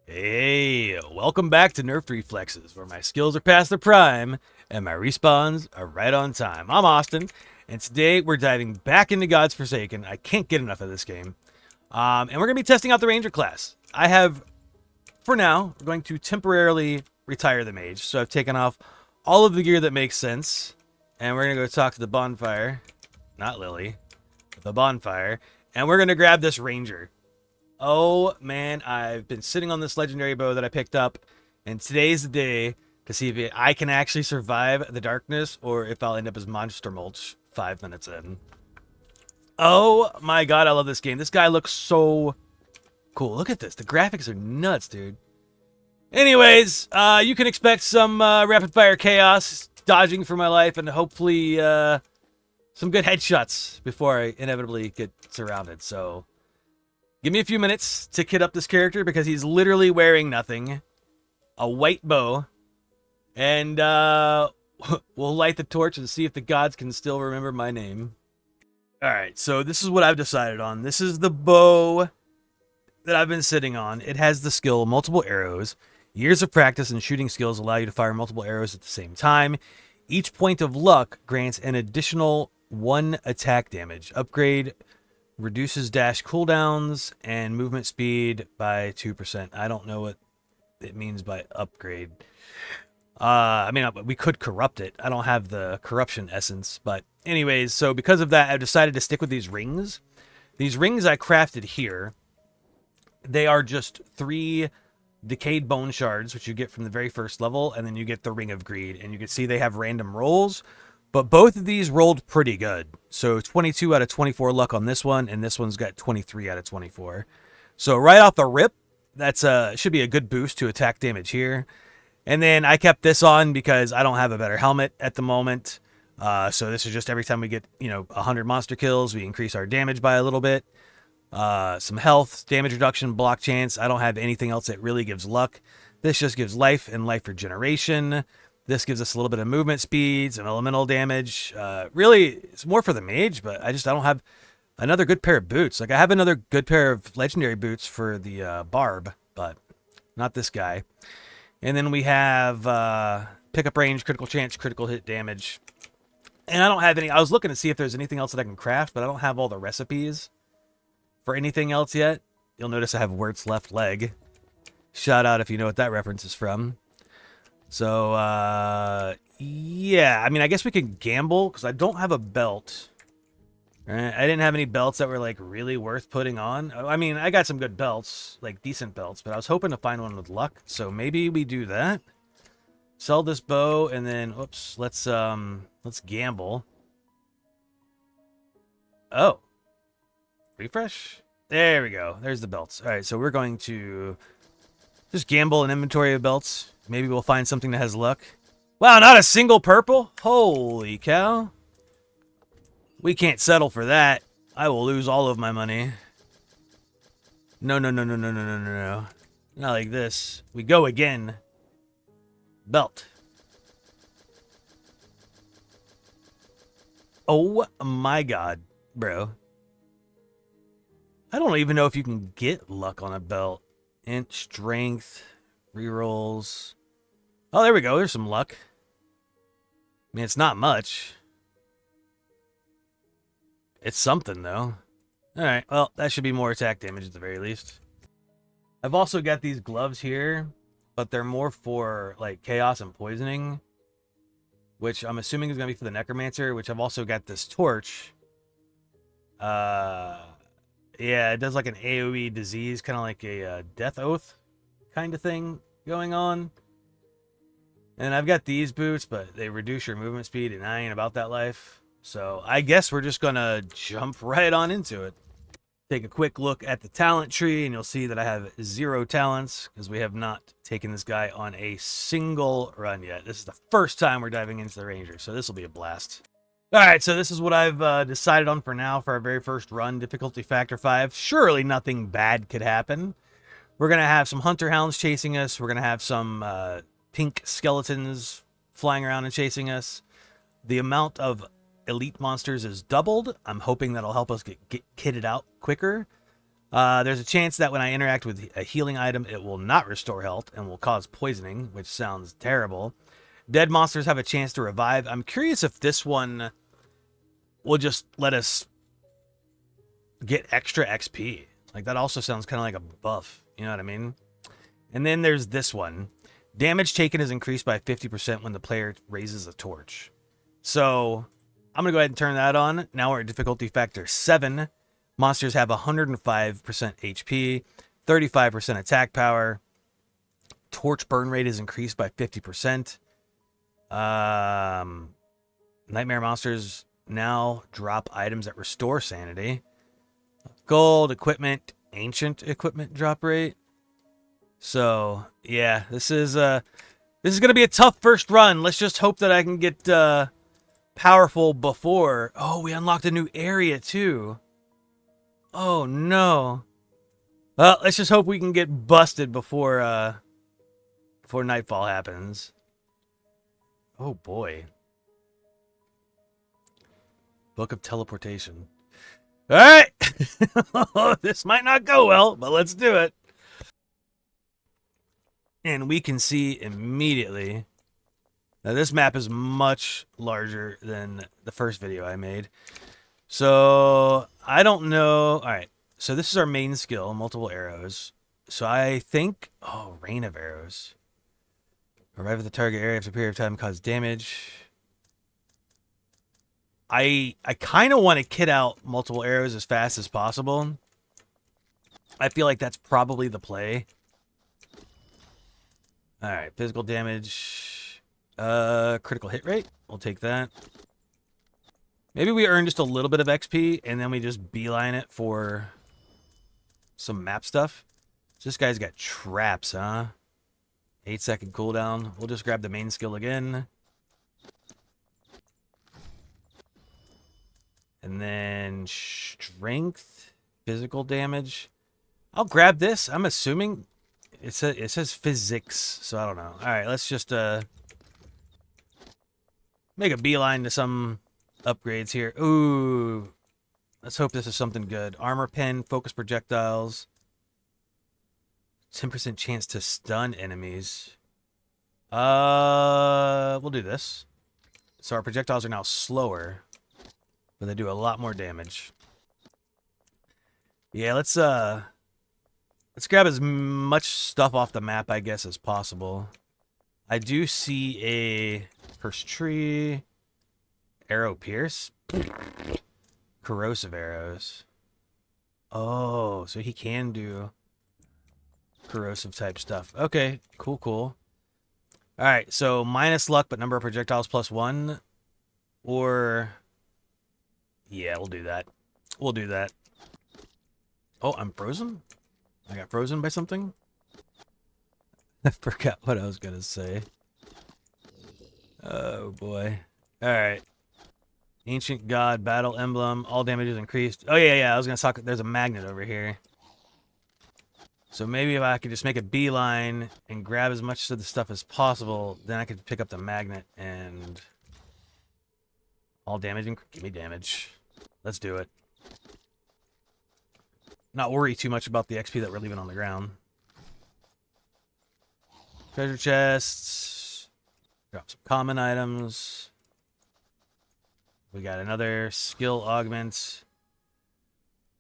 Hey, welcome back to Nerfed Reflexes, where my skills are past their prime and my respawns are right on time. I'm Austin, and today we're diving back into God's Forsaken. I can't get enough of this game. And we're going to be testing out the Ranger class. I have, for now, we're going to temporarily retire the mage. So I've taken off all of the gear that makes sense, and we're going to go talk to the bonfire. Not Lily, but the bonfire. And we're going to grab this Ranger. Oh man, I've been sitting on this legendary bow that I picked up, and today's the day to see if I can actually survive the darkness or if I'll end up as monster mulch 5 minutes in. Oh my god, I love this game. This guy looks so cool. Look at this. The graphics are nuts, dude. Anyways, you can expect some rapid fire chaos, dodging for my life, and hopefully some good headshots before I inevitably get surrounded. So give me a few minutes to kit up this character because he's literally wearing nothing. A white bow. And we'll light the torch and see if the gods can still remember my name. Alright, so this is what I've decided on. This is the bow that I've been sitting on. It has the skill multiple arrows. Years of practice and shooting skills allow you to fire multiple arrows at the same time. Each point of luck grants an additional 1 attack damage. Upgrade reduces dash cooldowns and movement speed by 2%. I don't know what it means by upgrade. I mean, we could corrupt it. I don't have the corruption essence. But anyways, so because of that, I've decided to stick with these rings. These rings I crafted here. They are just 3 decayed bone shards, which you get from the very first level. And then you get the Ring of Greed. And you can see they have random rolls. But both of these rolled pretty good. So 22 out of 24 luck on this one, and this one's got 23 out of 24. So right off the rip, that's should be a good boost to attack damage here. And then I kept this on because I don't have a better helmet at the moment. So this is just every time we get, 100 monster kills, we increase our damage by a little bit. Some health, damage reduction, block chance. I don't have anything else that really gives luck. This just gives life and life regeneration. This gives us a little bit of movement speed, some elemental damage. Really, it's more for the mage, but I don't have another good pair of boots. Like, I have another good pair of legendary boots for the barb, but not this guy. And then we have pickup range, critical chance, critical hit damage. And I don't have any. I was looking to see if there's anything else that I can craft, but I don't have all the recipes for anything else yet. You'll notice I have Wirt's left leg. Shout out if you know what that reference is from. So, yeah, I mean, I guess we could gamble because I don't have a belt. I didn't have any belts that were, like, really worth putting on. I mean, I got some good belts, like, decent belts, but I was hoping to find one with luck. So maybe we do that. Sell this bow, and then, oops, let's gamble. Oh. Refresh? There we go. There's the belts. All right, so we're going to just gamble an inventory of belts. Maybe we'll find something that has luck. Wow, not a single purple? Holy cow. We can't settle for that. I will lose all of my money. No, no, no, no, no, no, no, no, no. Not like this. We go again. Belt. Oh my god, bro. I don't even know if you can get luck on a belt. Int, strength, rerolls. Oh, there we go. There's some luck. I mean, it's not much. It's something, though. Alright, well, that should be more attack damage at the very least. I've also got these gloves here, but they're more for, like, chaos and poisoning, which I'm assuming is going to be for the necromancer, which I've also got this torch. Yeah, it does like an AoE disease, kind of like a death oath kind of thing going on. And I've got these boots, but they reduce your movement speed, and I ain't about that life. So I guess we're just going to jump right on into it. Take a quick look at the talent tree, and you'll see that I have 0 talents because we have not taken this guy on a single run yet. This is the first time we're diving into the Ranger, so this will be a blast. All right, so this is what I've decided on for now for our very first run, difficulty factor 5. Surely nothing bad could happen. We're going to have some hunter hounds chasing us. We're going to have some pink skeletons flying around and chasing us. The amount of elite monsters is doubled. I'm hoping that'll help us get kitted out quicker. There's a chance that when I interact with a healing item, it will not restore health and will cause poisoning, which sounds terrible. Dead monsters have a chance to revive. I'm curious if this one will just let us get extra XP. Like, that also sounds kind of like a buff. You know what I mean? And then there's this one. Damage taken is increased by 50% when the player raises a torch. So I'm going to go ahead and turn that on. Now we're at difficulty factor 7. Monsters have 105% HP, 35% attack power. Torch burn rate is increased by 50%. Nightmare monsters now drop items that restore sanity. Gold equipment, ancient equipment drop rate. So yeah, this is gonna be a tough first run. Let's just hope that I can get powerful before. Oh, we unlocked a new area too. Oh no. Well, let's just hope we can get busted before nightfall happens. Oh boy. Book of Teleportation. All right. This might not go well, but let's do it. And we can see immediately that this map is much larger than the first video I made. So I don't know. All right. So this is our main skill, multiple arrows. So I think, oh, rain of arrows. Arrive at the target area after a period of time, cause damage. I kind of want to kit out multiple arrows as fast as possible. I feel like that's probably the play. All right, physical damage, critical hit rate. We'll take that. Maybe we earn just a little bit of XP and then we just beeline it for some map stuff. So this guy's got traps, huh? 8-second cooldown. We'll just grab the main skill again. And then strength, physical damage. I'll grab this. I'm assuming it says physics, so I don't know. All right, let's just make a beeline to some upgrades here. Ooh, let's hope this is something good. Armor pen, focus projectiles. 10% chance to stun enemies. We'll do this. So our projectiles are now slower, but they do a lot more damage. Yeah, let's grab as much stuff off the map, I guess, as possible. I do see a first tree, arrow pierce, corrosive arrows. Oh, so he can do corrosive type stuff. Okay, cool, cool. All right, so minus luck, but number of projectiles +1, or yeah, we'll do that. We'll do that. Oh, I'm frozen? I got frozen by something? I forgot what I was going to say. Oh, boy. All right. Ancient God, battle emblem, all damage is increased. Oh, yeah, I was going to talk. There's a magnet over here. So maybe if I could just make a beeline and grab as much of the stuff as possible, then I could pick up the magnet and all damage and give me damage. Let's do it. Not worry too much about the XP that we're leaving on the ground. Treasure chests. Drop some common items. We got another skill augment.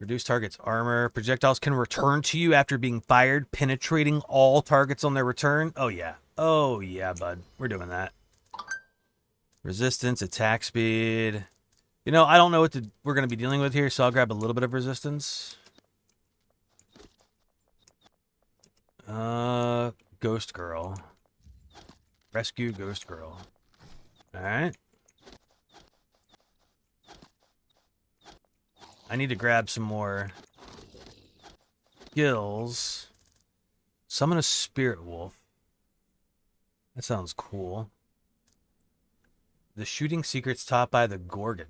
Reduce target's armor. Projectiles can return to you after being fired, penetrating all targets on their return. Oh, yeah. Oh, yeah, bud. We're doing that. Resistance, attack speed. You know, I don't know what we're going to be dealing with here, so I'll grab a little bit of resistance. Ghost Girl. Rescue Ghost Girl. Alright. I need to grab some more skills. Summon a Spirit Wolf. That sounds cool. The shooting secrets taught by the Gorgon.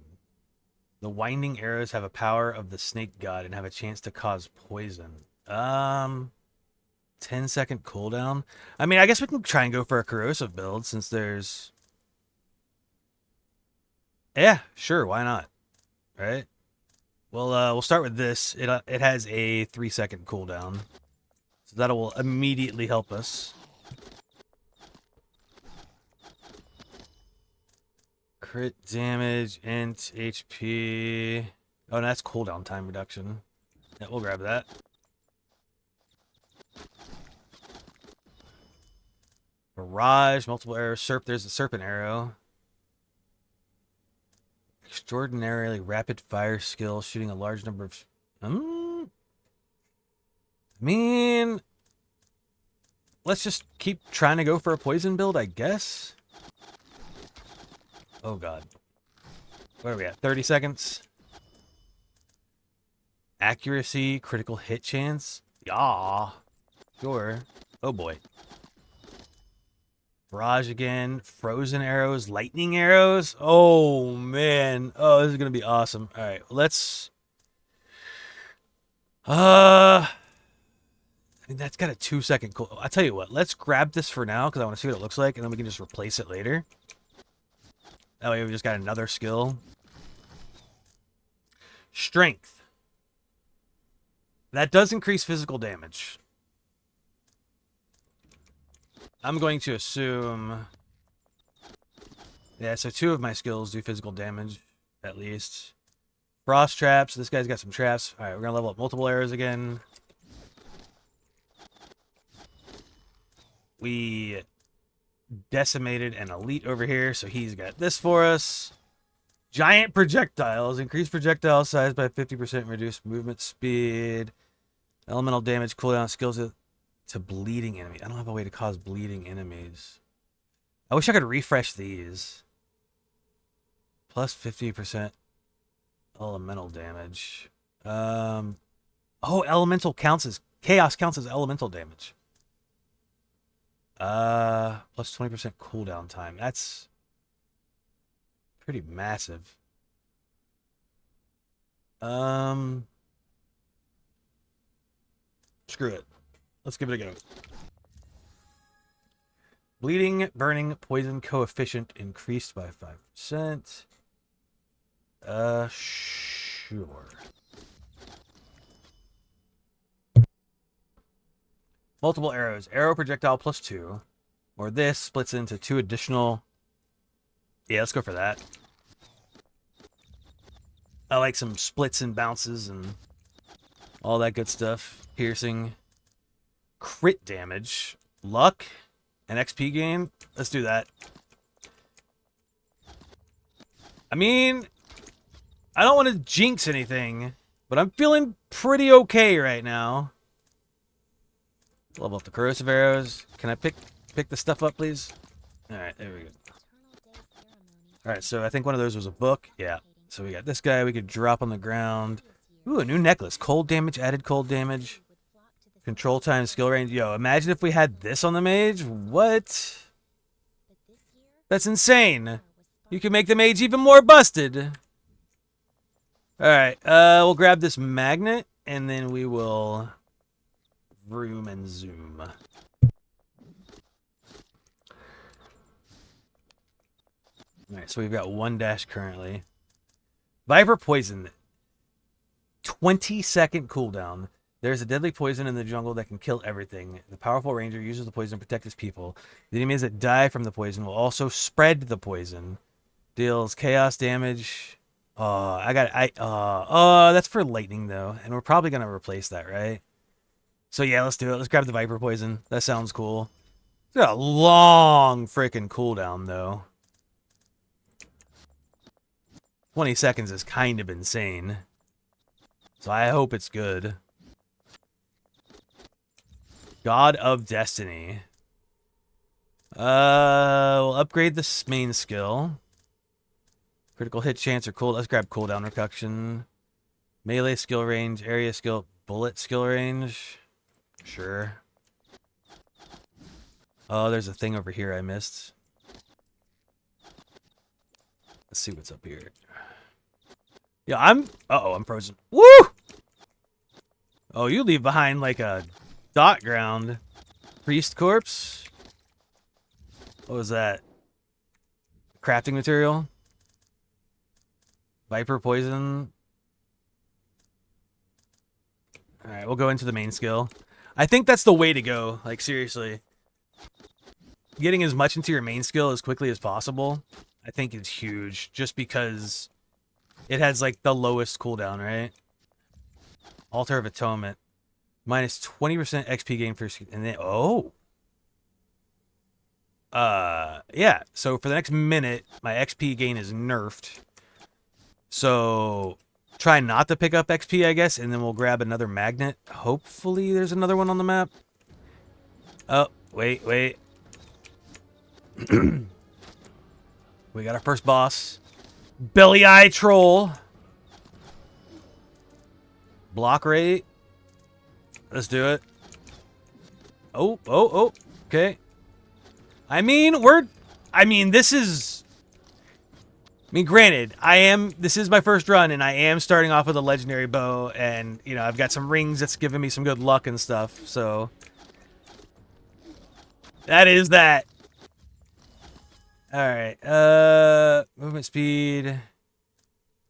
The winding arrows have a power of the snake god and have a chance to cause poison. 10-second cooldown. I mean, I guess we can try and go for a corrosive build since there's... Yeah, sure, why not? Right? Well, we'll start with this. It has a 3-second cooldown, so that will immediately help us. Crit damage, int HP. Oh, and that's cooldown time reduction. Yeah, we'll grab that. Barrage, multiple arrows. There's a serpent arrow. Extraordinarily rapid fire skill, shooting a large number of. I mean, let's just keep trying to go for a poison build, I guess. Oh god. Where are we at? 30 seconds. Accuracy, critical hit chance. Yeah. Sure. Oh boy. Barrage again. Frozen arrows. Lightning arrows. Oh man. Oh, this is going to be awesome. All right. Let's. I mean, that's got a 2-second cool. I'll tell you what. Let's grab this for now because I want to see what it looks like, and then we can just replace it later. That way we just got another skill. Strength. That does increase physical damage. I'm going to assume... Yeah, so 2 of my skills do physical damage, at least. Frost traps. This guy's got some traps. Alright, we're going to level up multiple arrows again. We decimated an elite over here, so he's got this for us. Giant projectiles. Increase projectile size by 50%. Reduce movement speed. Elemental damage cooldown skills to bleeding enemies. I don't have a way to cause bleeding enemies. I wish I could refresh these. Plus 50% elemental damage. Oh, elemental counts as... Chaos counts as elemental damage. Plus 20% cooldown time. That's pretty massive. Screw it. Let's give it a go. Bleeding, burning, poison coefficient increased by 5%. Sure. Multiple arrows. Arrow projectile plus 2. Or this splits into 2 additional... Yeah, let's go for that. I like some splits and bounces and all that good stuff. Piercing. Crit damage. Luck. And XP gain. Let's do that. I mean, I don't want to jinx anything, but I'm feeling pretty okay right now. Level up the corrosive arrows. Can I pick the stuff up, please? Alright, there we go. Alright, so I think one of those was a book. Yeah. So we got this guy we could drop on the ground. Ooh, a new necklace. Cold damage, added cold damage. Control time, skill range. Yo, imagine if we had this on the mage. What? That's insane. You can make the mage even more busted. Alright, we'll grab this magnet, and then we will vroom and zoom. Alright, so we've got 1 dash currently. Viper poison. 20-second cooldown. There's a deadly poison in the jungle that can kill everything. The powerful ranger uses the poison to protect his people. The enemies that die from the poison will also spread the poison. Deals chaos damage. That's for lightning though, and we're probably gonna replace that, right? So yeah, let's do it. Let's grab the viper poison. That sounds cool. It's got a long freaking cooldown though. 20 seconds is kind of insane. So I hope it's good. God of Destiny. We'll upgrade this main skill. Critical hit chance or cool. Let's grab cooldown reduction. Melee skill range, area skill, bullet skill range. Sure. Oh, there's a thing over here I missed. Let's see what's up here. Yeah, uh-oh, I'm frozen. Woo! Oh, you leave behind like a dot ground. Priest corpse? What was that? Crafting material? Viper poison? All right, we'll go into the main skill. I think that's the way to go. Like, seriously. Getting as much into your main skill as quickly as possible, I think is huge. Just because it has, like, the lowest cooldown, right? Altar of Atonement. Minus 20% XP gain for... And then... Oh! Yeah. So, for the next minute, my XP gain is nerfed. So... Try not to pick up XP, I guess, and then we'll grab another magnet. Hopefully there's another one on the map. Oh, wait. We got our first boss. Belly Eye Troll. Block rate. Let's do it. Oh. Okay. This is... granted, this is my first run, and I am starting off with a legendary bow, and, you know, I've got some rings that's giving me some good luck and stuff, so... That is that. Alright, movement speed,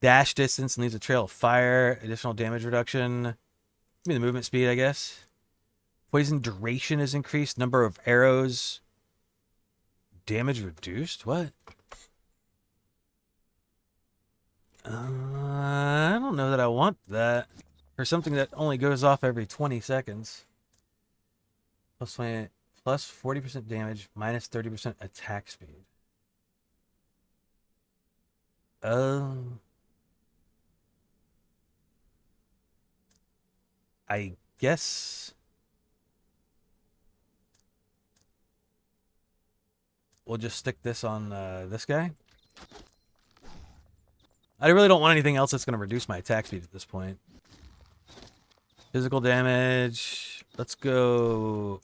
dash distance, leaves a trail of fire, additional damage reduction. Give me the movement speed, I guess. Poison duration is increased, number of arrows. Damage reduced? What? I don't know that I want that. For something that only goes off every 20 seconds. Plus 20, plus 40% damage, minus 30% attack speed. I guess we'll just stick this on this guy. I really don't want anything else that's going to reduce my attack speed at this point. Physical damage. Let's go.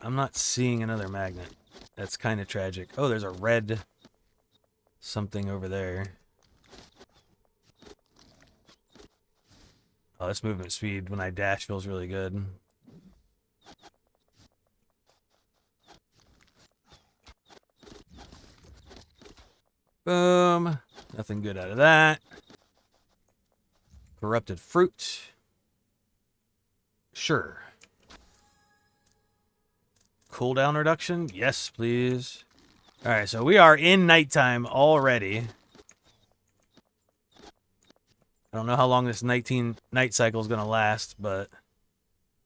I'm not seeing another magnet. That's kind of tragic. Oh, there's a red something over there. Oh, this movement speed when I dash feels really good. Boom. Nothing good out of that. Corrupted fruit. Sure. Cooldown reduction? Yes, please. Alright, so we are in nighttime already. I don't know how long this night cycle is going to last, but...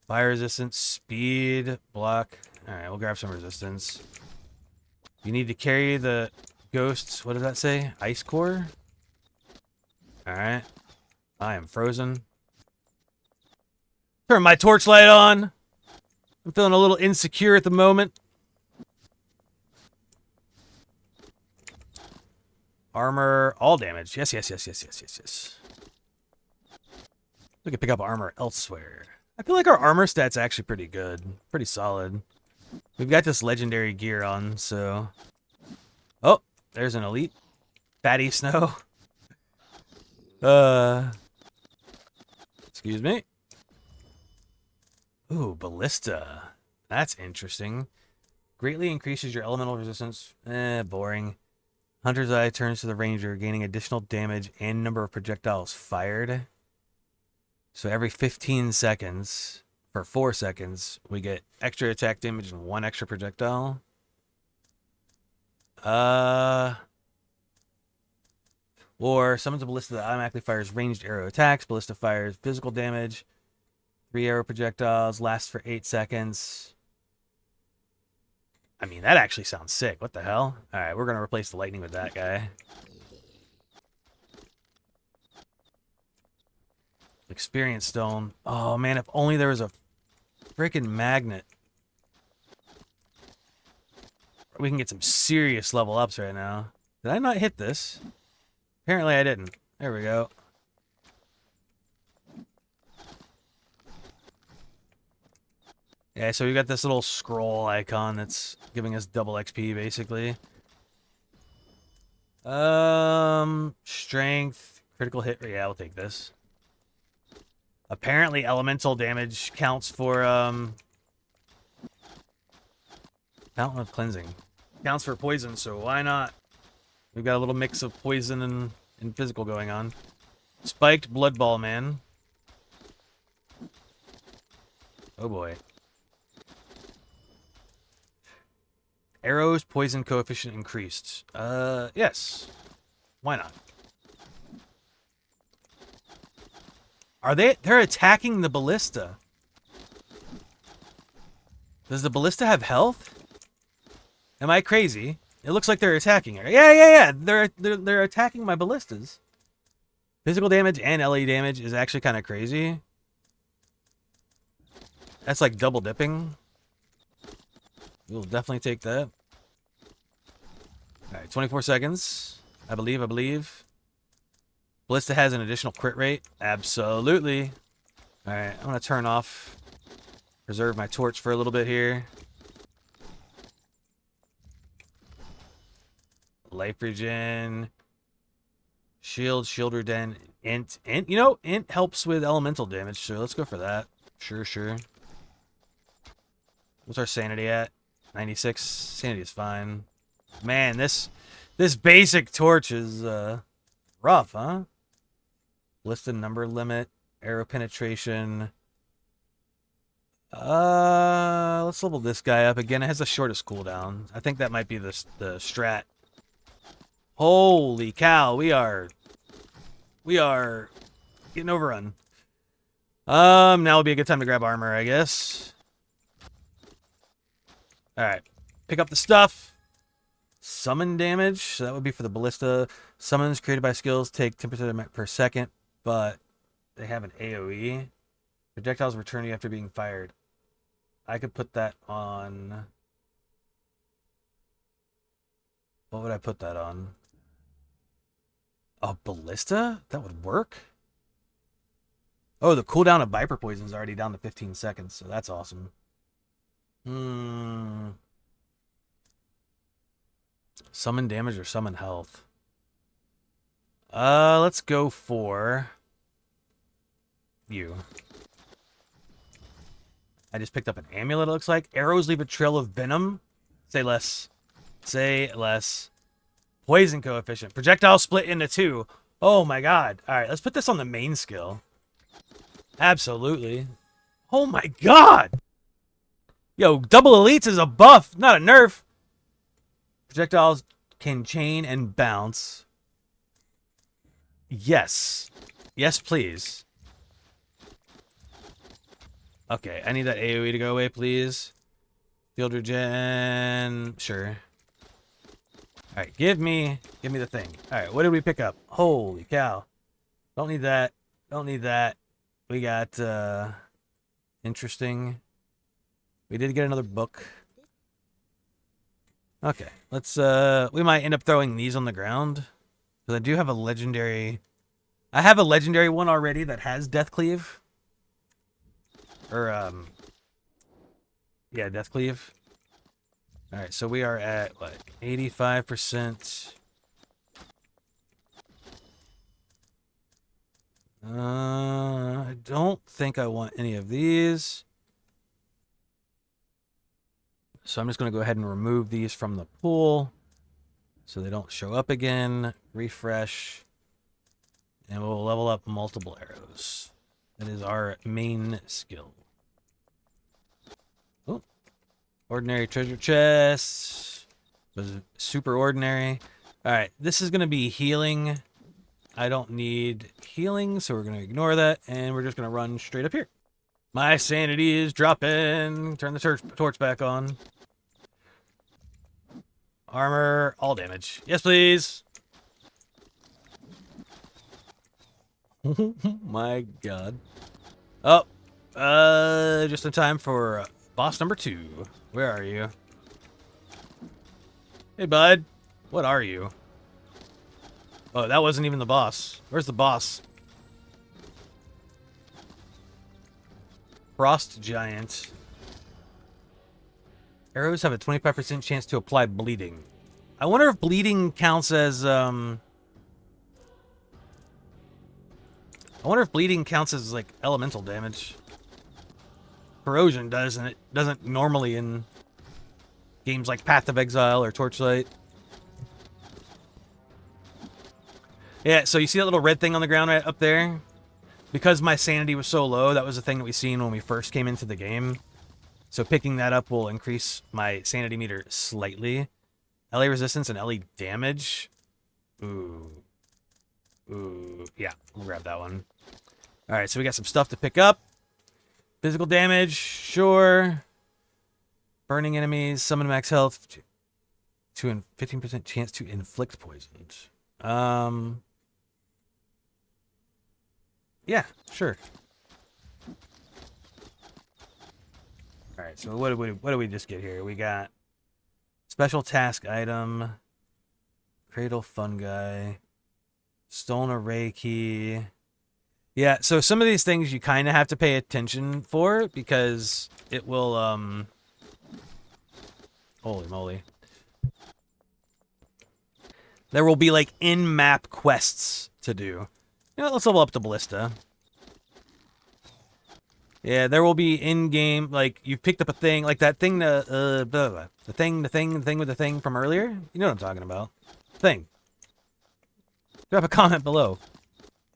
Fire resistance, speed, block. Alright, we'll grab some resistance. You need to carry the... Ghosts, what does that say? Ice core? Alright. I am frozen. Turn my torchlight on. I'm feeling a little insecure at the moment. Armor, all damage. Yes. We can pick up armor elsewhere. I feel like our armor stat's actually pretty good. Pretty solid. We've got this legendary gear on, so... Oh! There's an elite. Fatty Snow. Excuse me. Ooh, Ballista. That's interesting. Greatly increases your elemental resistance. Boring. Hunter's Eye turns to the Ranger, gaining additional damage and number of projectiles fired. So every 15 seconds, for 4 seconds, we get extra attack damage and 1 extra projectile. Or summons a ballista that automatically fires ranged arrow attacks. Ballista fires physical damage. 3 arrow projectiles. Lasts for 8 seconds. I mean, that actually sounds sick. What the hell? Alright, we're going to replace the lightning with that guy. Experience stone. Oh, man, if only there was a freaking magnet. We can get some serious level ups right now. Did I not hit this? Apparently I didn't. There we go. Yeah, so we got this little scroll icon that's giving us double XP, basically. Strength, critical hit. Yeah, I'll take this. Apparently elemental damage counts for, Fountain of Cleansing. Counts for poison, so why not? We've got a little mix of poison and physical going on. Spiked Blood Ball Man. Oh boy. Arrows poison coefficient increased. Yes. Why not? They're attacking the ballista. Does the ballista have health? Am I crazy? It looks like they're attacking her. Yeah. They're attacking my ballistas. Physical damage and LE damage is actually kind of crazy. That's like double dipping. We'll definitely take that. All right, 24 seconds. I believe. Ballista has an additional crit rate. Absolutely. All right, I'm going to turn off. Reserve my torch for a little bit here. Life regen. Shield regen. Int. You know, int helps with elemental damage, so let's go for that. Sure. What's our sanity at? 96. Sanity is fine. Man, this basic torch is rough, huh? Listed number limit, arrow penetration. Let's level this guy up again. It has the shortest cooldown. I think that might be the strat. Holy cow, we are getting overrun. Now would be a good time to grab armor, I guess. All right, pick up the stuff. Summon damage, so that would be for the ballista. Summons created by skills take 10% per second, but they have an AoE. Projectiles return to you after being fired. I could put that on... What would I put that on? A ballista? That would work? Oh, the cooldown of Viper Poison is already down to 15 seconds, so that's awesome. Summon damage or summon health? Let's go for you. I just picked up an amulet, it looks like. Arrows leave a trail of venom. Say less. Say less. Poison coefficient. Projectile split into 2. Oh my god. Alright, let's put this on the main skill. Absolutely. Oh my god! Yo, double elites is a buff, not a nerf. Projectiles can chain and bounce. Yes. Yes, please. Okay, I need that AoE to go away, please. Field regen. Sure. Alright, give me the thing. Alright, what did we pick up? Holy cow. Don't need that. Don't need that. We got, interesting. We did get another book. Okay, let's, we might end up throwing these on the ground. Because I do have a legendary... I have a legendary one already that has Death Cleave. Or, yeah, Death Cleave. Alright, so we are at, what, 85%. I don't think I want any of these. So I'm just going to go ahead and remove these from the pool so they don't show up again. Refresh. And we'll level up multiple arrows. That is our main skill. Oh. Ordinary treasure chest. Was super ordinary. Alright, this is going to be healing. I don't need healing, so we're going to ignore that. And we're just going to run straight up here. My sanity is dropping. Turn the torch back on. Armor, all damage. Yes, please. My god. Oh, just in time for boss number 2. Where are you? Hey, bud. What are you? Oh, that wasn't even the boss. Where's the boss? Frost Giant. Arrows have a 25% chance to apply bleeding. I wonder if bleeding counts as, I wonder if bleeding counts as, like, elemental damage. Corrosion does, and it doesn't normally in games like Path of Exile or Torchlight. Yeah, so you see that little red thing on the ground right up there? Because my sanity was so low, that was the thing that we seen when we first came into the game. So picking that up will increase my sanity meter slightly. LA resistance and LA damage. Ooh. Ooh. Yeah, we'll grab that one. Alright, so we got some stuff to pick up. Physical damage, sure. Burning enemies, summon max health. To 15% chance to inflict poisons. Yeah, sure. Alright, so what do we just get here? We got special task item, cradle fungi, stolen array key. Yeah, so some of these things you kind of have to pay attention for because it will, holy moly. There will be, like, in-map quests to do. You know, let's level up the ballista. Yeah, there will be in-game, like, you've picked up a thing, like that thing, the thing with the thing from earlier. You know what I'm talking about. Thing. Drop a comment below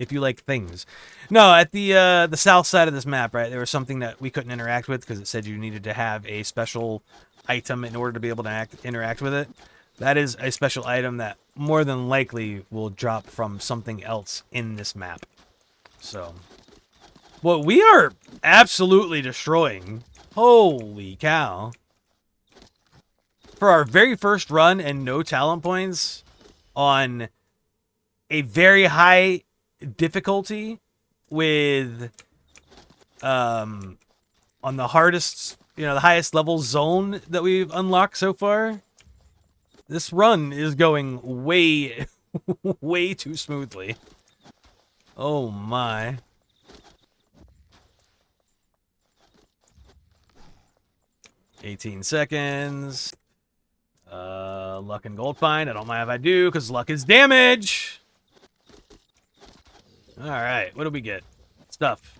if you like things. No, at the south side of this map, right, there was something that we couldn't interact with because it said you needed to have a special item in order to be able to interact with it. That is a special item that more than likely will drop from something else in this map. So, well, we are absolutely destroying. Holy cow. For our very first run and no talent points on a very high difficulty with on the hardest, you know, the highest level zone that we've unlocked so far, this run is going way way too smoothly. Oh my. $18 seconds. Luck and gold find. I don't mind if I do, because luck is damage. Alright, what do we get? Stuff.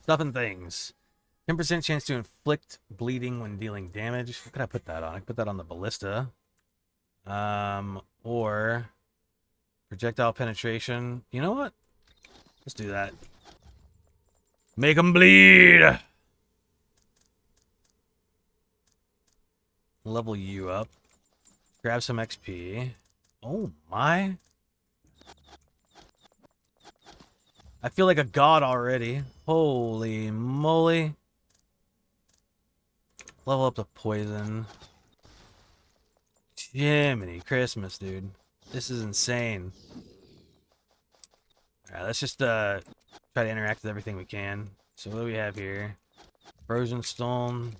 Stuff and things. 10% chance to inflict bleeding when dealing damage. What could I put that on? I could put that on the ballista. Or projectile penetration. You know what? Let's do that. Make them bleed! Level you up. Grab some XP. Oh my. I feel like a god already. Holy moly. Level up the poison. Jiminy Christmas, dude. This is insane. Alright, let's just try to interact with everything we can. So what do we have here? Frozen Stone.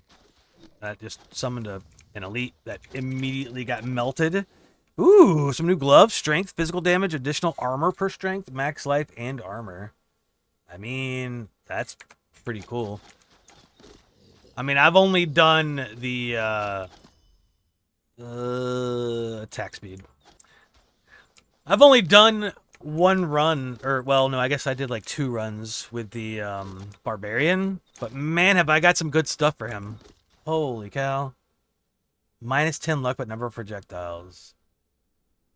That just summoned an elite that immediately got melted. Ooh, some new gloves. Strength, physical damage, additional armor per strength, max life, and armor. I mean, that's pretty cool. I mean, I've only done the attack speed. I've only done one run, or, well, no, I guess I did like 2 runs with the Barbarian. But man, have I got some good stuff for him. Holy cow. Minus 10 luck, but number of projectiles.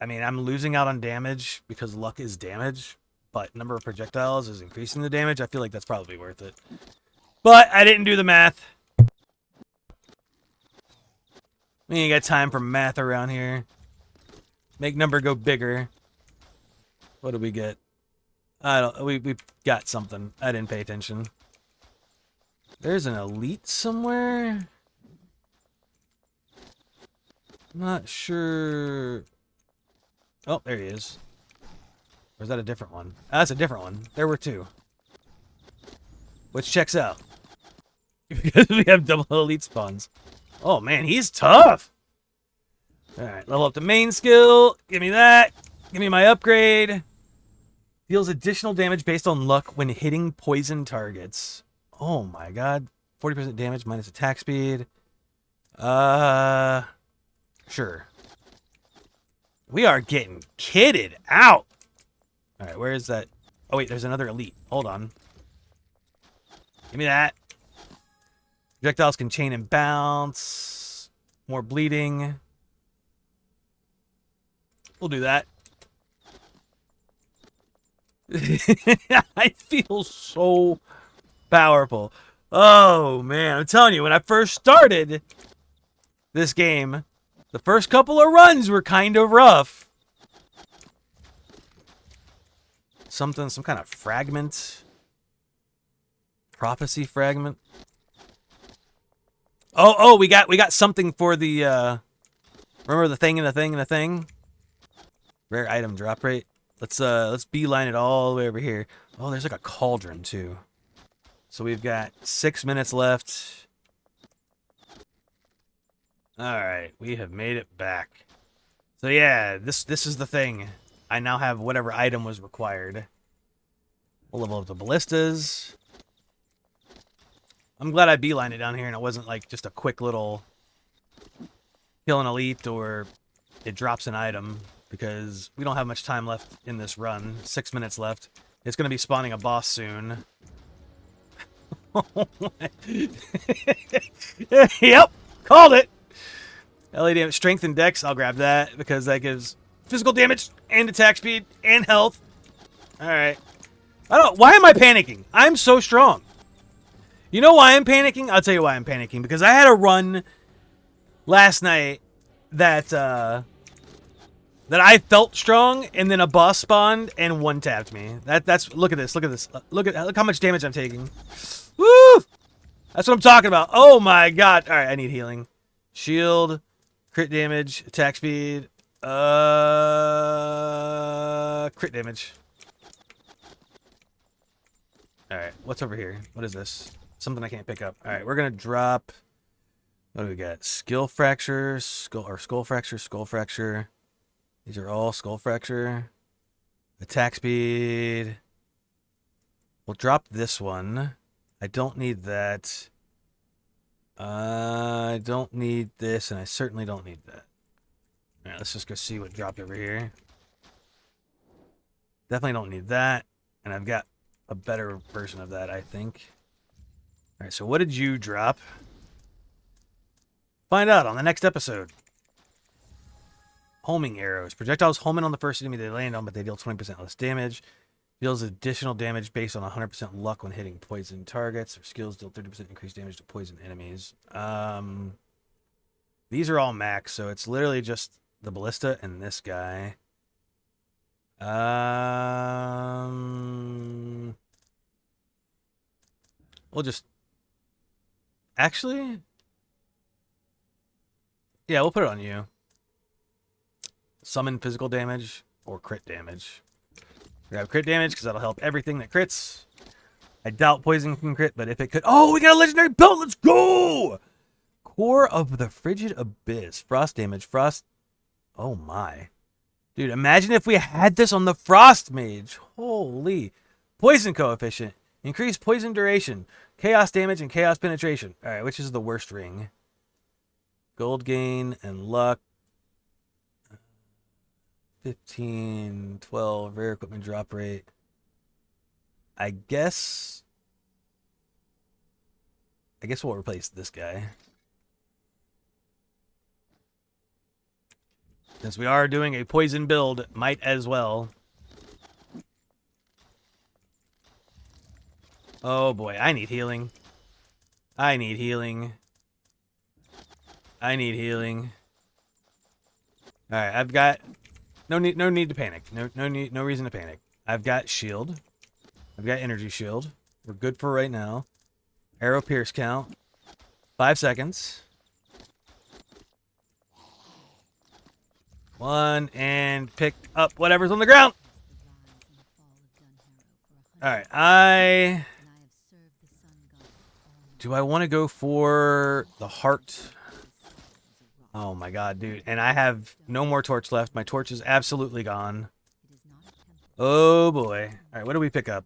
I mean, I'm losing out on damage because luck is damage, but number of projectiles is increasing the damage. I feel like that's probably worth it. But I didn't do the math. We ain't got time for math around here. Make number go bigger. What do we get? I don't. We got something. I didn't pay attention. There's an elite somewhere. Not sure. Oh, there he is. Or is that a different one? Ah, that's a different one. There were 2. Which checks out. Because we have double elite spawns. Oh, man, he's tough. Alright, level up the main skill. Give me that. Give me my upgrade. Deals additional damage based on luck when hitting poison targets. Oh, my God. 40% damage minus attack speed. Sure. We are getting kitted out. All right, where is that? Oh, wait, there's another elite. Hold on. Give me that. Projectiles can chain and bounce. More bleeding. We'll do that. I feel so powerful. Oh, man. I'm telling you, when I first started this game, the first couple of runs were kind of rough. Some kind of fragment. Prophecy fragment. Oh, we got something for the, remember the thing and the thing and the thing? Rare item drop rate. Let's beeline it all the way over here. Oh, there's like a cauldron too. So we've got 6 minutes left. Alright, we have made it back. So yeah, this is the thing. I now have whatever item was required. We'll level up the ballistas. I'm glad I beelined it down here and it wasn't like just a quick little kill an elite or it drops an item, because we don't have much time left in this run. 6 minutes left. It's going to be spawning a boss soon. Yep, called it. LA damage, strength and dex. I'll grab that because that gives physical damage and attack speed and health. All right. I don't. Why am I panicking? I'm so strong. You know why I'm panicking? I'll tell you why I'm panicking. Because I had a run last night that that I felt strong, and then a boss spawned and one tapped me. That's look at this. Look at this. Look how much damage I'm taking. Woo! That's what I'm talking about. Oh my god. All right, I need healing. Shield, crit damage, attack speed, crit damage. All right, what's over here? What is this? Something I can't pick up. All right, we're gonna drop. What do we got? Skill fracture, skull fracture. These are all skull fracture. Attack speed. We'll drop this one. I don't need that. I don't need this, and I certainly don't need that. All right, let's just go see what dropped over here. Definitely don't need that, and I've got a better version of that, I think. All right, so what did you drop? Find out on the next episode. Homing arrows. Projectiles home in on the first enemy they land on, but they deal 20% less damage. Deals additional damage based on 100% luck when hitting poison targets. Their skills deal 30% increased damage to poison enemies. These are all max, so it's literally just the ballista and this guy. We'll just... Actually... Yeah, we'll put it on you. Summon physical damage or crit damage. Grab crit damage because that'll help everything that crits. I doubt poison can crit, but if it could... Oh, we got a legendary belt! Let's go! Core of the Frigid Abyss. Frost damage. Frost... Oh, my. Dude, imagine if we had this on the Frost Mage. Holy. Poison coefficient. Increased poison duration. Chaos damage and chaos penetration. Alright, which is the worst ring? Gold gain and luck. 15, 12, rare equipment drop rate. I guess we'll replace this guy. Since we are doing a poison build, might as well. Oh boy, I need healing. I need healing. I need healing. All right, I've got no need to panic. No reason to panic. I've got shield. I've got energy shield. We're good for right now. Arrow pierce count. 5 seconds. 1 and pick up whatever's on the ground. All right, do I want to go for the heart? Oh my god, dude. And I have no more torch left. My torch is absolutely gone. Oh boy. Alright, what do we pick up?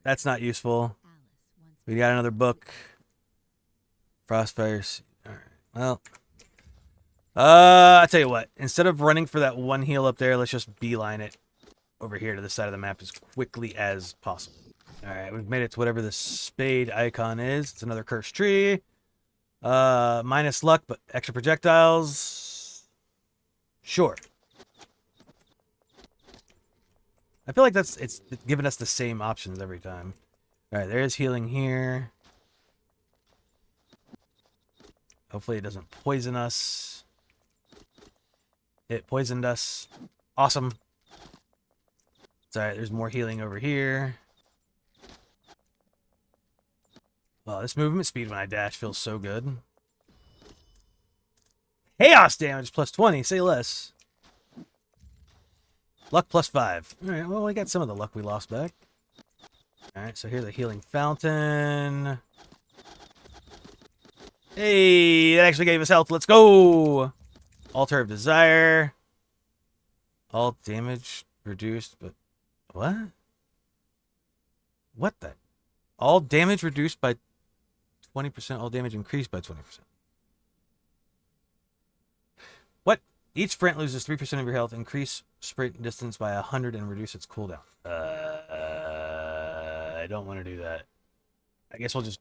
That's not useful. We got another book. Frostfire. Alright, well. I tell you what. Instead of running for that one heal up there, let's just beeline it over here to the side of the map as quickly as possible. Alright, we've made it to whatever the spade icon is. It's another cursed tree. Minus luck, but extra projectiles. Sure. I feel like it's giving us the same options every time. All right, there's healing here. Hopefully it doesn't poison us. It poisoned us. Awesome. It's alright, there's more healing over here. Well, this movement speed when I dash feels so good. Chaos damage plus 20, say less. Luck plus 5. Alright, well, we got some of the luck we lost back. Alright, so here's a healing fountain. Hey, that actually gave us health. Let's go! Altar of Desire. All damage reduced, but... What? What the? All damage reduced by 20%. All damage increased by 20%. What? Each sprint loses 3% of your health. Increase sprint distance by 100 and reduce its cooldown. I don't want to do that. I guess we'll just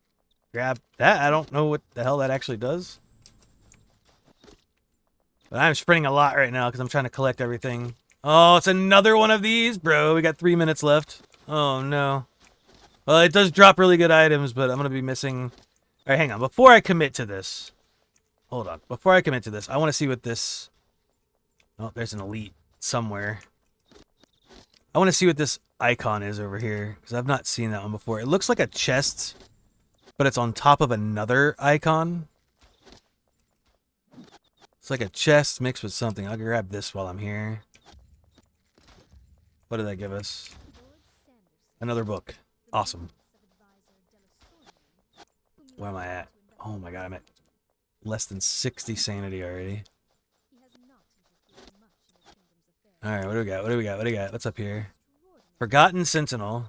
grab that. I don't know what the hell that actually does. But I'm sprinting a lot right now because I'm trying to collect everything. Oh, it's another one of these? Bro, we got 3 minutes left. Oh, no. Well, it does drop really good items, but I'm going to be missing... All right, hang on. Before I commit to this... Hold on. Before I commit to this, I want to see what this... Oh, there's an elite somewhere. I want to see what this icon is over here, because I've not seen that one before. It looks like a chest, but it's on top of another icon. It's like a chest mixed with something. I'll grab this while I'm here. What did that give us? Another book. Awesome. Where am I at? Oh my god, I'm at less than 60 sanity already. Alright, what do we got? What do we got? What do we got? What's up here? Forgotten Sentinel.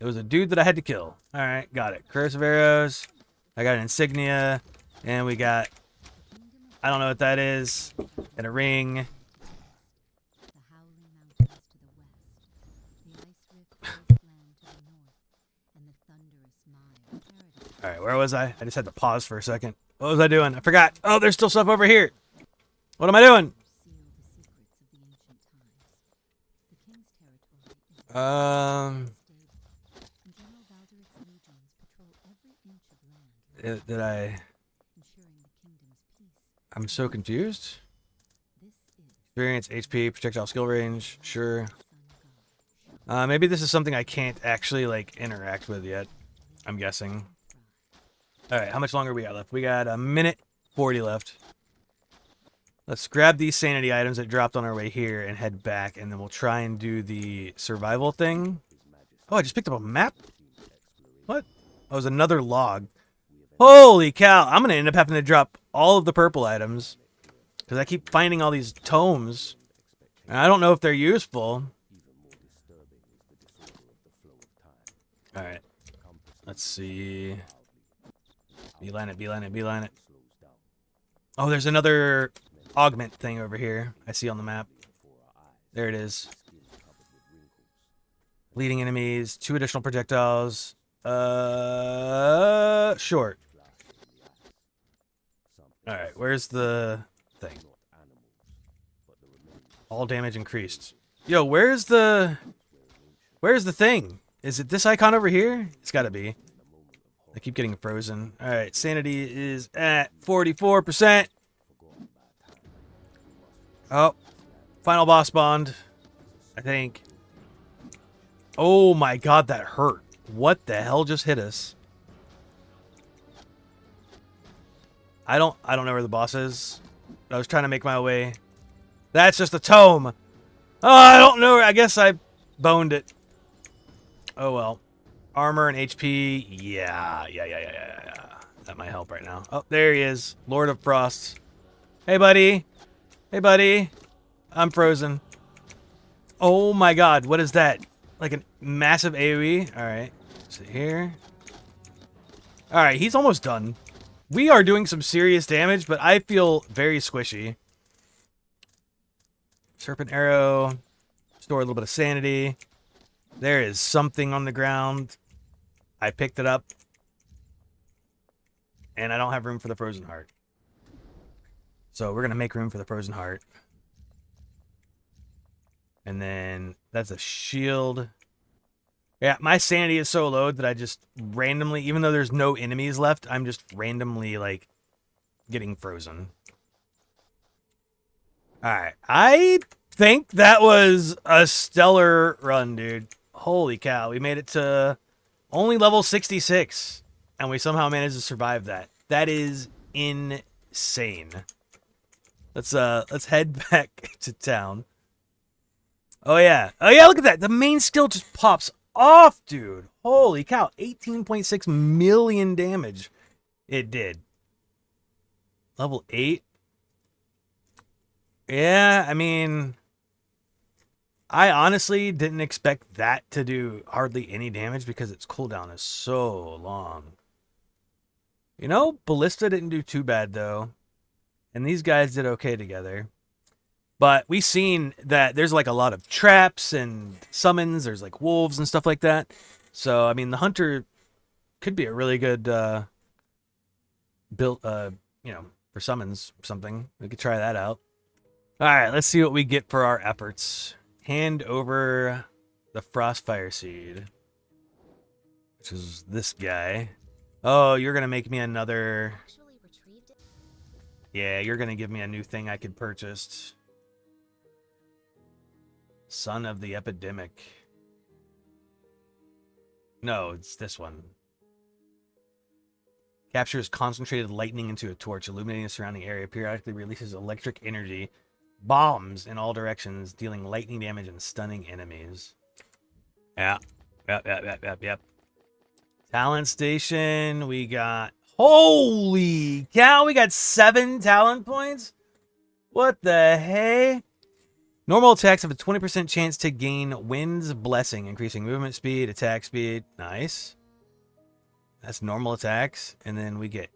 It was a dude that I had to kill. Alright, got it. Curse of Arrows. I got an insignia. And we got... I don't know what that is. And a ring. Alright, where was I? I just had to pause for a second. What was I doing? I forgot. Oh, there's still stuff over here. What am I doing? Did I... I'm so confused. Experience, HP, projectile skill range. Sure. Maybe this is something I can't actually, like, interact with yet. I'm guessing. Alright, how much longer we got left? We got a minute 40 left. Let's grab these sanity items that dropped on our way here and head back, and then we'll try and do the survival thing. Oh, I just picked up a map? What? Oh, it was another log. Holy cow, I'm going to end up having to drop all of the purple items. Because I keep finding all these tomes. And I don't know if they're useful. Alright. Let's see. Beeline it, beeline it, beeline it. Oh, there's another augment thing over here. I see on the map. There it is. Leading enemies, 2 additional projectiles. Short. Alright, where's the thing? All damage increased. Yo, where's the thing? Is it this icon over here? It's gotta be. I keep getting frozen. Alright, sanity is at 44%. Oh, final boss bond, I think. Oh my god, that hurt. What the hell just hit us? I don't know where the boss is. I was trying to make my way. That's just a tome. Oh, I don't know. I guess I boned it. Oh well. Armor and HP. Yeah. That might help right now. Oh, there he is. Lord of Frost. Hey, buddy. Hey, buddy. I'm frozen. Oh my god. What is that? Like a massive AoE? Alright. Sit here. Alright, he's almost done. We are doing some serious damage, but I feel very squishy. Serpent arrow. Store a little bit of sanity. There is something on the ground. I picked it up. And I don't have room for the frozen heart. So we're going to make room for the frozen heart. And then that's a shield. Yeah, my sanity is so low that I just randomly, even though there's no enemies left, I'm just randomly, like, getting frozen. Alright, I think that was a stellar run, dude. Holy cow, we made it to only level 66, and we somehow managed to survive that. That is insane. Let's head back to town. Oh yeah, look at that. The main skill just pops off, dude. Holy cow, 18.6 million damage it did. Level 8. Yeah, I mean, I honestly didn't expect that to do hardly any damage because its cooldown is so long. You know, Ballista didn't do too bad, though. And these guys did okay together. But we've seen that there's like a lot of traps and summons. There's like wolves and stuff like that. So, I mean, the hunter could be a really good build, you know, for summons or something. We could try that out. All right, let's see what we get for our efforts. Hand over the Frostfire Seed, which is this guy. Oh, you're going to make me another... Yeah, you're going to give me a new thing I could purchase. Son of the Epidemic. No, it's this one. Captures concentrated lightning into a torch, illuminating the surrounding area. Periodically releases electric energy. Bombs in all directions, dealing lightning damage and stunning enemies. Yeah. Yep. Talent station. We got... Holy cow, we got 7 talent points? What the hey? Normal attacks have a 20% chance to gain Wind's Blessing, increasing movement speed, attack speed. Nice. That's normal attacks. And then we get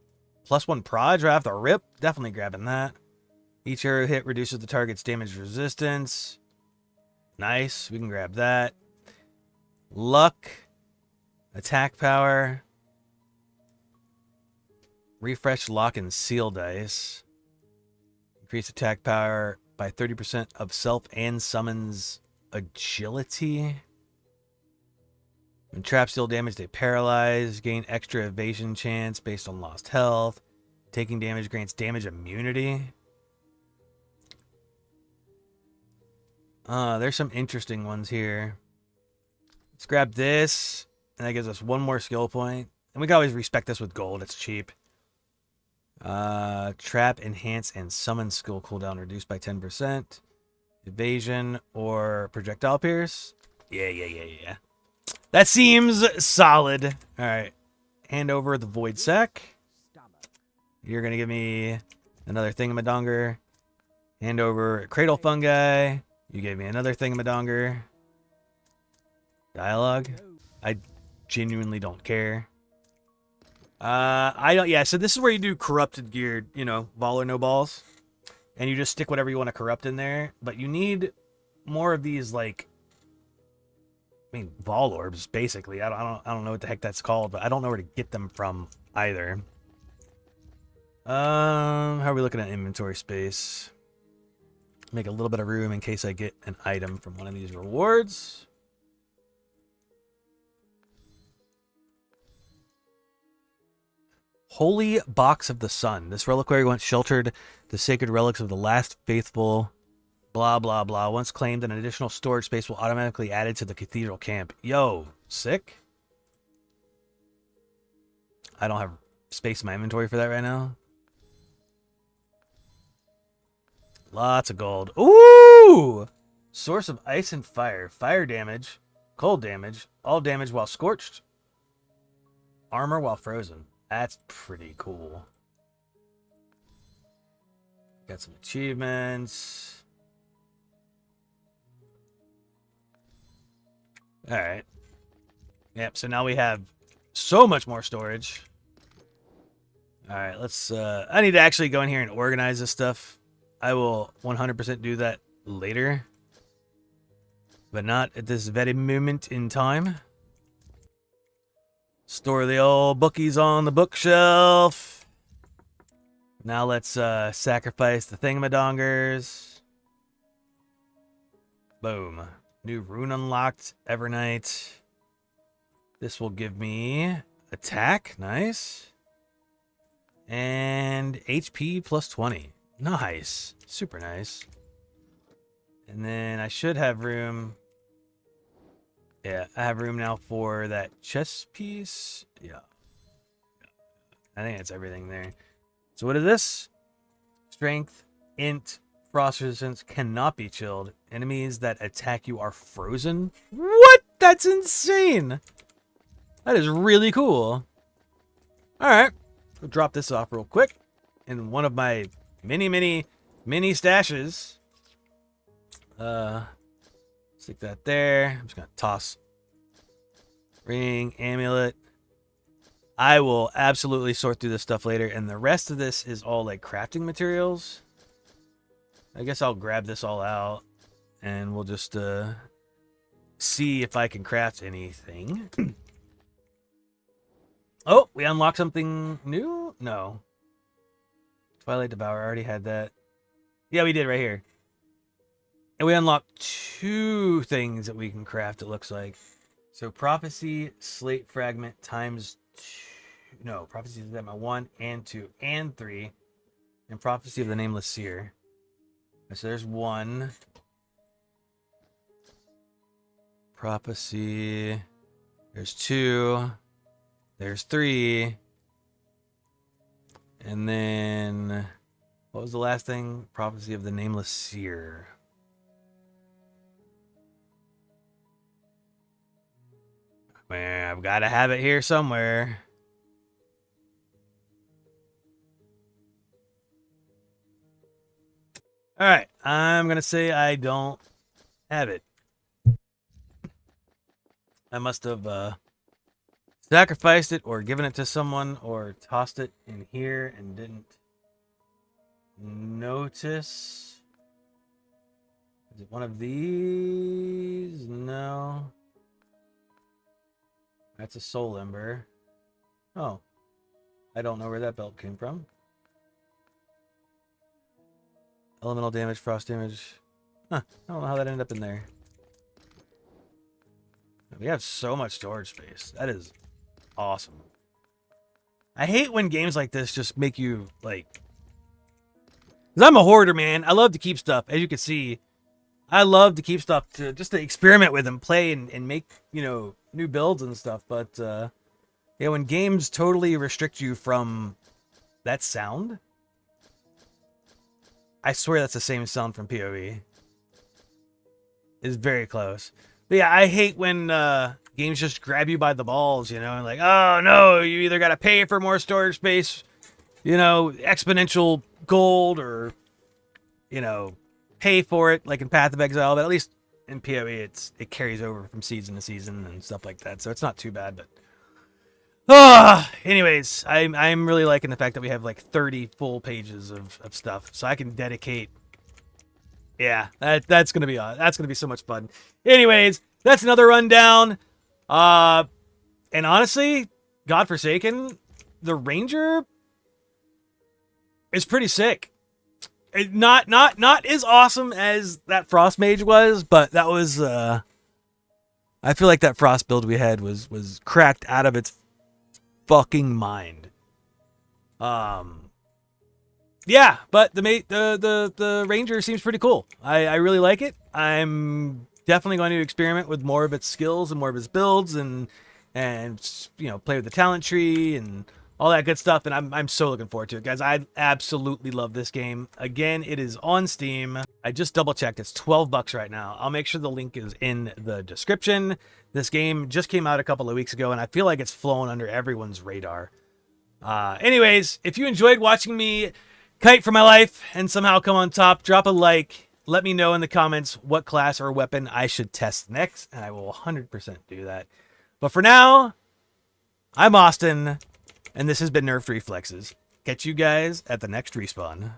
+1 prod right off the rip. Definitely grabbing that. Each arrow hit reduces the target's damage resistance. Nice. We can grab that. Luck. Attack power. Refresh, lock, and seal dice. Increase attack power by 30% of self and summons agility. When traps deal damage, they paralyze. Gain extra evasion chance based on lost health. Taking damage grants damage immunity. There's some interesting ones here. Let's grab this. And that gives us 1 more skill point. And we can always respec this with gold. It's cheap. Trap, enhance, and summon skill cooldown reduced by 10%. Evasion or projectile pierce. Yeah. That seems solid. All right. Hand over the void sack. You're going to give me another thingamadonger. Hand over cradle fungi. You gave me another thingamadonger. Dialogue. I genuinely don't care. I don't. Yeah, so this is where you do corrupted gear, you know, ball or no balls, and you just stick whatever you want to corrupt in there. But you need more of these, like, I mean, ball orbs, basically. I don't know what the heck that's called, but I don't know where to get them from either. How are we looking at inventory space? Make a little bit of room in case I get an item from one of these rewards. Holy Box of the Sun. This reliquary once sheltered the sacred relics of the last faithful, blah, blah, blah. Once claimed, an additional storage space will automatically added to the cathedral camp. Yo, sick? I don't have space in my inventory for that right now. Lots of gold. Ooh! Source of ice and fire. Fire damage. Cold damage. All damage while scorched. Armor while frozen. That's pretty cool. Got some achievements. All right. Yep, so now we have so much more storage. All right, let's... I need to actually go in here and organize this stuff. I will 100% do that later. But not at this very moment in time. Store the old bookies on the bookshelf. Now let's sacrifice the thingamadongers. Boom. New rune unlocked. Evernight. This will give me attack. Nice. And HP plus 20. Nice. Super nice. And then I should have room. Yeah, I have room now for that chest piece. Yeah. I think that's everything there. So what is this? Strength, int, frost resistance, cannot be chilled. Enemies that attack you are frozen. What? That's insane. That is really cool. All right. We'll drop this off real quick in one of my many stashes. Stick that there. I'm just gonna toss ring, amulet. I will absolutely sort through this stuff later, and the rest of this is all like crafting materials. I guess I'll grab this all out, and we'll just see if I can craft anything. Oh, we unlocked something new? No. Twilight Devourer, I already had that. Yeah, we did right here. And we unlocked 2 things that we can craft, it looks like. So Prophecy, Slate Fragment times 2. No, Prophecy is at my 1 and 2 and 3. And Prophecy of the Nameless Seer. So there's 1. Prophecy. There's 2. There's 3. And then, what was the last thing? Prophecy of the Nameless Seer. Man, I've got to have it here somewhere. All right, I'm going to say I don't have it. I must have sacrificed it or given it to someone or tossed it in here and didn't notice. Is it one of these? No. That's a soul ember. Oh. I don't know where that belt came from. Elemental damage, frost damage. Huh. I don't know how that ended up in there. We have so much storage space. That is awesome. I hate when games like this just make you, like... Because I'm a hoarder, man. I love to keep stuff. As you can see, I love to keep stuff to just to experiment with and play and make, you know, new builds and stuff. But, yeah, when games totally restrict you from that sound... I swear that's the same sound from PoE. It's very close. But yeah, I hate when games just grab you by the balls, you know, and like, oh no, you either got to pay for more storage space, you know, exponential gold, or, you know, pay for it, like in Path of Exile. But at least in PoE, it carries over from season to season and stuff like that, so it's not too bad. But anyways, I'm really liking the fact that we have like 30 full pages of stuff, so I can dedicate. Yeah, that's gonna be so much fun. Anyways, that's another rundown. And honestly, Godforsaken, the Ranger is pretty sick. Not as awesome as that Frost Mage was, but that was I feel like that Frost build we had was cracked out of its fucking mind. Yeah, but the Ranger seems pretty cool. I really like it. I'm definitely going to experiment with more of its skills and more of its builds, and you know, play with the talent tree and all that good stuff. And I'm so looking forward to it, guys. I absolutely love this game. Again, it is on Steam. I just double checked. It's $12 right now. I'll make sure the link is in the description. This game just came out a couple of weeks ago, and I feel like it's flown under everyone's radar. Anyways, if you enjoyed watching me kite for my life and somehow come on top, drop a like. Let me know in the comments what class or weapon I should test next, and I will 100% do that. But for now, I'm Austin, and this has been Nerfed Reflexes. Catch you guys at the next respawn.